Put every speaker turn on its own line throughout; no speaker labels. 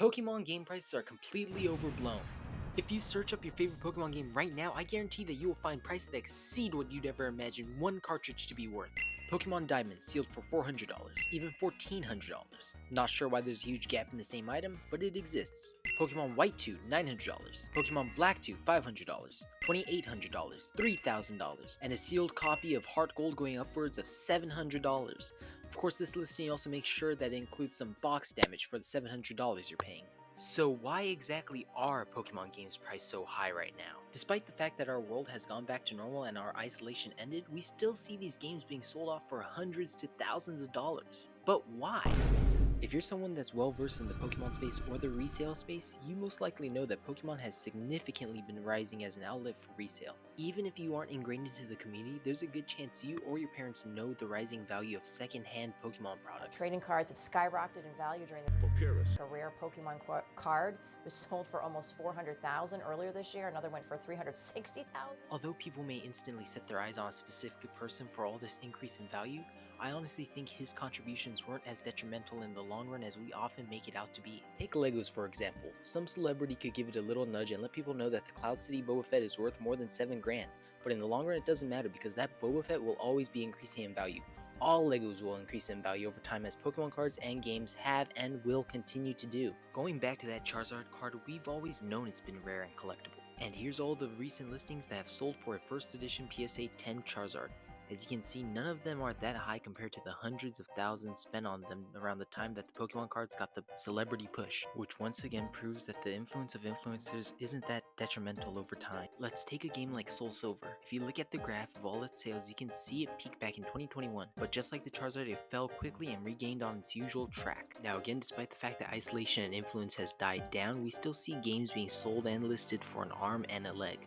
Pokemon game prices are completely overblown. If you search up your favorite Pokemon game right now, I guarantee that you will find prices that exceed what you'd ever imagine one cartridge to be worth. Pokemon Diamond sealed for $400, even $1,400. Not sure why there's a huge gap in the same item, but it exists. Pokemon White 2, $900. Pokemon Black 2, $500. $2,800, $3,000, and a sealed copy of Heart Gold going upwards of $700. Of course, this listing also makes sure that it includes some box damage for the $700 you're paying. So why exactly are Pokemon games priced so high right now? Despite the fact that our world has gone back to normal and our isolation ended, we still see these games being sold off for hundreds to thousands of dollars. But why? If you're someone that's well versed in the Pokemon space or the resale space, you most likely know that Pokemon has significantly been rising as an outlet for resale. Even if you aren't ingrained into the community, there's a good chance you or your parents know the rising value of second-hand Pokemon products.
Trading cards have skyrocketed in value during the A rare Pokemon card was sold for almost $400,000 earlier this year. Another went for $360,000.
Although people may instantly set their eyes on a specific person for all this increase in value, I honestly think his contributions weren't as detrimental in the long run as we often make it out to be. Take Legos for example. Some celebrity could give it a little nudge and let people know that the Cloud City Boba Fett is worth more than $7 grand, but in the long run it doesn't matter because that Boba Fett will always be increasing in value. All Legos will increase in value over time as Pokemon cards and games have and will continue to do. Going back to that Charizard card, we've always known it's been rare and collectible. And here's all the recent listings that have sold for a first edition PSA 10 Charizard. As you can see, none of them are that high compared to the hundreds of thousands spent on them around the time that the Pokemon cards got the celebrity push, which once again proves that the influence of influencers isn't that detrimental over time. Let's take a game like Soul Silver. If you look at the graph of all its sales, you can see it peak back in 2021, but just like the Charizard, it fell quickly and regained on its usual track. Now again, despite the fact that isolation and influence has died down, we still see games being sold and listed for an arm and a leg.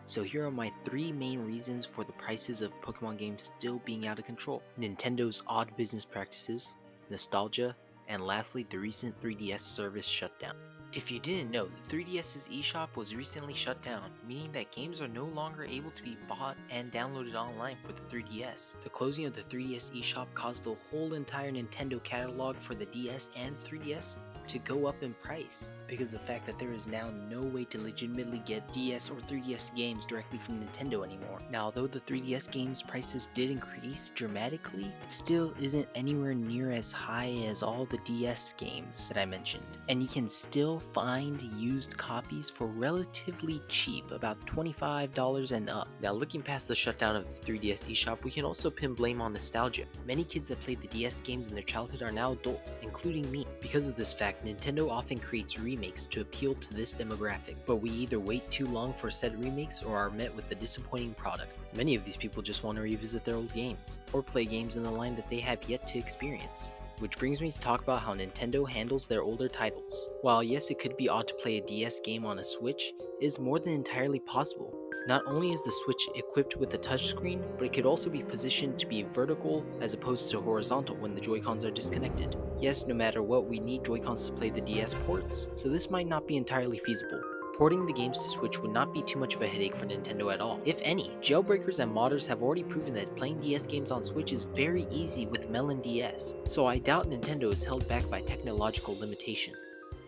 So here are my 3 main reasons for the prices of Pokemon games still being out of control. Nintendo's odd business practices, nostalgia, and lastly the recent 3DS service shutdown. If you didn't know, the 3DS's eShop was recently shut down, meaning that games are no longer able to be bought and downloaded online for the 3DS. The closing of the 3DS eShop caused the whole entire Nintendo catalog for the DS and 3DS to go up in price because of the fact that there is now no way to legitimately get DS or 3DS games directly from Nintendo anymore. Now, although the 3DS games prices did increase dramatically, it still isn't anywhere near as high as all the DS games that I mentioned. And you can still find used copies for relatively cheap, about $25 and up. Now, looking past the shutdown of the 3DS eShop, we can also pin blame on nostalgia. Many kids that played the DS games in their childhood are now adults, including me. Because of this fact, Nintendo often creates remakes to appeal to this demographic, but we either wait too long for said remakes or are met with a disappointing product. Many of these people just want to revisit their old games, or play games in the line that they have yet to experience. Which brings me to talk about how Nintendo handles their older titles. While yes, it could be odd to play a DS game on a Switch, it is more than entirely possible. Not only is the Switch equipped with a touchscreen, but it could also be positioned to be vertical as opposed to horizontal when the Joy-Cons are disconnected. Yes, no matter what, we need Joy-Cons to play the DS ports, so this might not be entirely feasible. Porting the games to Switch would not be too much of a headache for Nintendo at all. If any, jailbreakers and modders have already proven that playing DS games on Switch is very easy with Melon DS, so I doubt Nintendo is held back by technological limitation.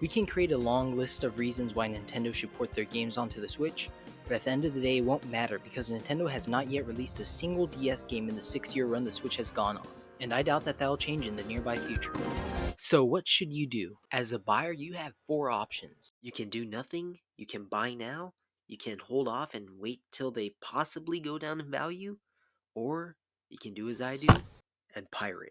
We can create a long list of reasons why Nintendo should port their games onto the Switch, but at the end of the day it won't matter because Nintendo has not yet released a single DS game in the 6-year run the Switch has gone on, and I doubt that that'll change in the nearby future. So what should you do? As a buyer, you have 4 options. You can do nothing, you can buy now, you can hold off and wait till they possibly go down in value, or you can do as I do and pirate.